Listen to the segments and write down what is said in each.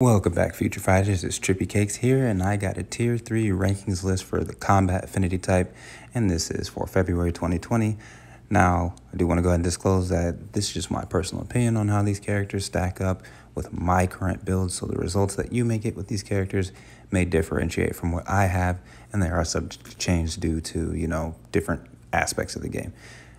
Welcome back, Future Fighters. It's Trippy Cakes here, and I got a Tier 3 rankings list for the Combat Affinity type, and this is for February 2020. Now, I do want to go ahead and disclose that this is just my personal opinion on how these characters stack up with my current build, so the results that you may get with these characters may differentiate from what I have, and they are subject to change due to, different aspects of the game.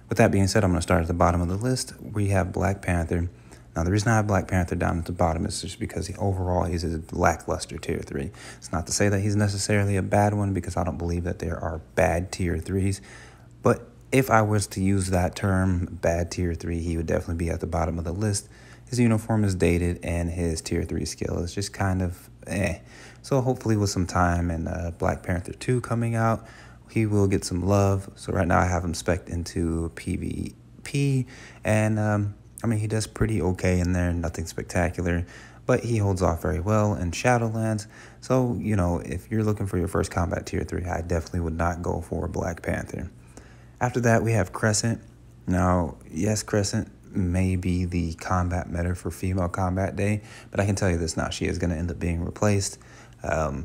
With that being said, I'm going to start at the bottom of the list. We have Black Panther. Now, the reason I have Black Panther down at the bottom is just because overall he's a lackluster Tier 3. It's not to say that he's necessarily a bad one, because I don't believe that there are bad Tier 3s. But if I was to use that term, bad Tier 3, he would definitely be at the bottom of the list. His uniform is dated, and his Tier 3 skill is just kind of eh. So hopefully with some time and Black Panther 2 coming out, he will get some love. So right now I have him spec'd into PvP, and he does pretty okay in there, nothing spectacular, but he holds off very well in Shadowlands. So, if you're looking for your first combat Tier 3, I definitely would not go for Black Panther. After that, we have Crescent. Now, yes, Crescent may be the combat meta for Female Combat Day, but I can tell you this now, she is going to end up being replaced. Her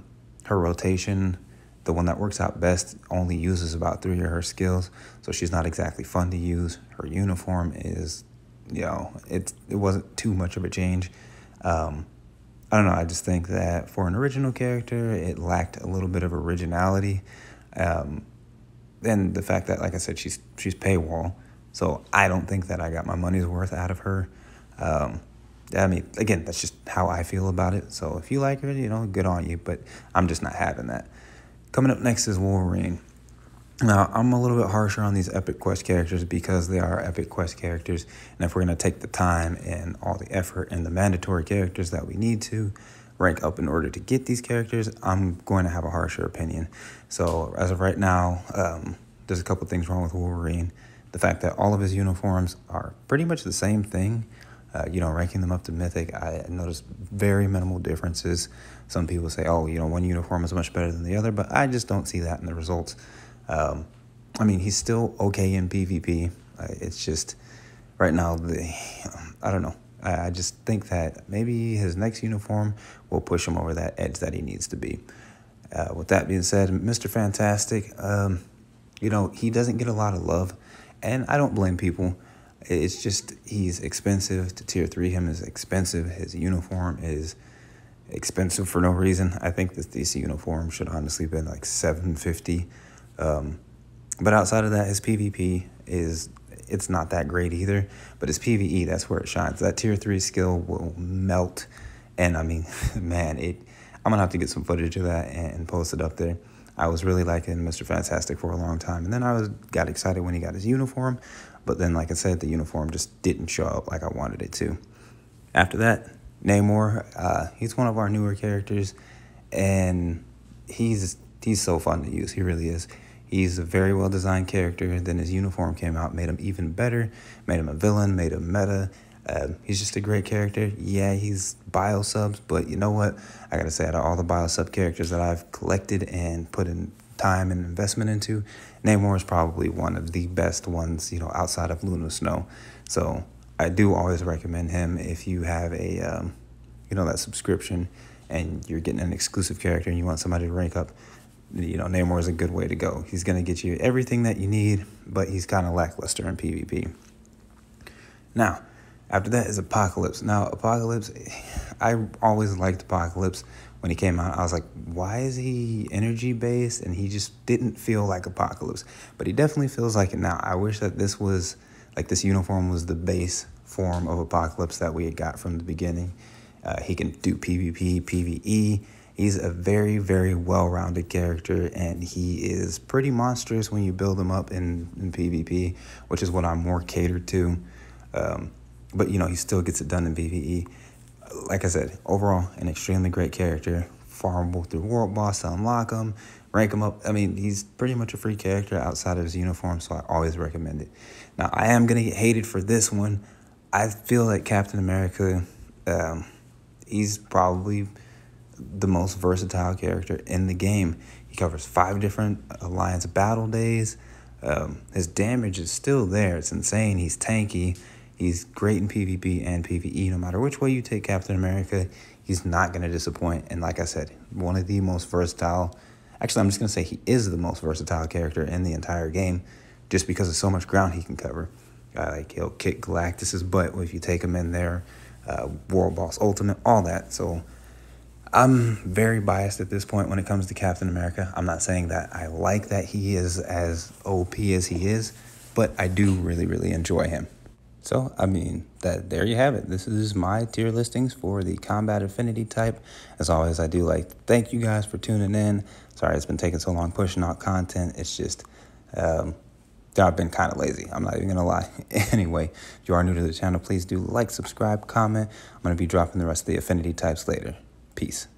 rotation, the one that works out best, only uses about 3 of her skills, so she's not exactly fun to use. Her uniform is... it wasn't too much of a change. I don't know, I just think that for an original character, it lacked a little bit of originality. And the fact that, like I said, she's paywall, so I don't think that I got my money's worth out of her. Again, that's just how I feel about it. So if you like her, good on you, but I'm just not having that. Coming up next is Wolverine. Now, I'm a little bit harsher on these Epic Quest characters because they are Epic Quest characters, and if we're going to take the time and all the effort and the mandatory characters that we need to rank up in order to get these characters, I'm going to have a harsher opinion. So as of right now, there's a couple things wrong with Wolverine. The fact that all of his uniforms are pretty much the same thing. Ranking them up to Mythic, I noticed very minimal differences. Some people say, one uniform is much better than the other, but I just don't see that in the results. He's still okay in PvP. It's just right now, I don't know. I just think that maybe his next uniform will push him over that edge that he needs to be. With that being said, Mr. Fantastic, he doesn't get a lot of love, and I don't blame people. It's just he's expensive to Tier 3. Him is expensive. His uniform is expensive for no reason. I think this uniform should honestly been like $750. But outside of that, his PvP it's not that great either, but his PvE, that's where it shines. That Tier 3 skill will melt, and man, I'm gonna have to get some footage of that and post it up there. I was really liking Mr. Fantastic for a long time, and then I got excited when he got his uniform, but then, like I said, the uniform just didn't show up like I wanted it to. After that, Namor, he's one of our newer characters, and he's so fun to use. He really is. He's a very well-designed character. Then his uniform came out, made him even better, made him a villain, made him meta. He's just a great character. Yeah, he's bio-subs, but you know what? I gotta say, out of all the bio-sub characters that I've collected and put in time and investment into, Namor is probably one of the best ones, outside of Luna Snow. So I do always recommend him if you have a, that subscription and you're getting an exclusive character and you want somebody to rank up. Namor is a good way to go. He's going to get you everything that you need, but he's kind of lackluster in PvP. Now, after that is Apocalypse. Now, Apocalypse, I always liked Apocalypse. When he came out, I was like, why is he energy-based? And he just didn't feel like Apocalypse. But he definitely feels like it now. I wish that this uniform was the base form of Apocalypse that we had got from the beginning. He can do PvP, PvE. He's a very, very well-rounded character, and he is pretty monstrous when you build him up in PvP, which is what I'm more catered to. But, he still gets it done in PvE. Like I said, overall, an extremely great character. Farmable through World Boss to unlock him, rank him up. He's pretty much a free character outside of his uniform, so I always recommend it. Now, I am going to get hated for this one. I feel like Captain America, he's probably the most versatile character in the game. He covers 5 different Alliance battle days. His damage is still there. It's insane. He's tanky. He's great in PvP and PvE. No matter which way you take Captain America, He's not going to disappoint. And like I said, one of the most versatile, actually, I'm just going to say he is the most versatile character in the entire game just because of so much ground he can cover. Like, he'll kick Galactus's butt if you take him in there, World Boss Ultimate, all that. So I'm very biased at this point when it comes to Captain America. I'm not saying that I like that he is as OP as he is, but I do really, really enjoy him. So, I mean, there you have it. This is my tier listings for the Combat Affinity type. As always, I do like to thank you guys for tuning in. Sorry it's been taking so long pushing out content. It's just, I've been kind of lazy. I'm not even going to lie. Anyway, if you are new to the channel, please do like, subscribe, comment. I'm going to be dropping the rest of the Affinity types later. Peace.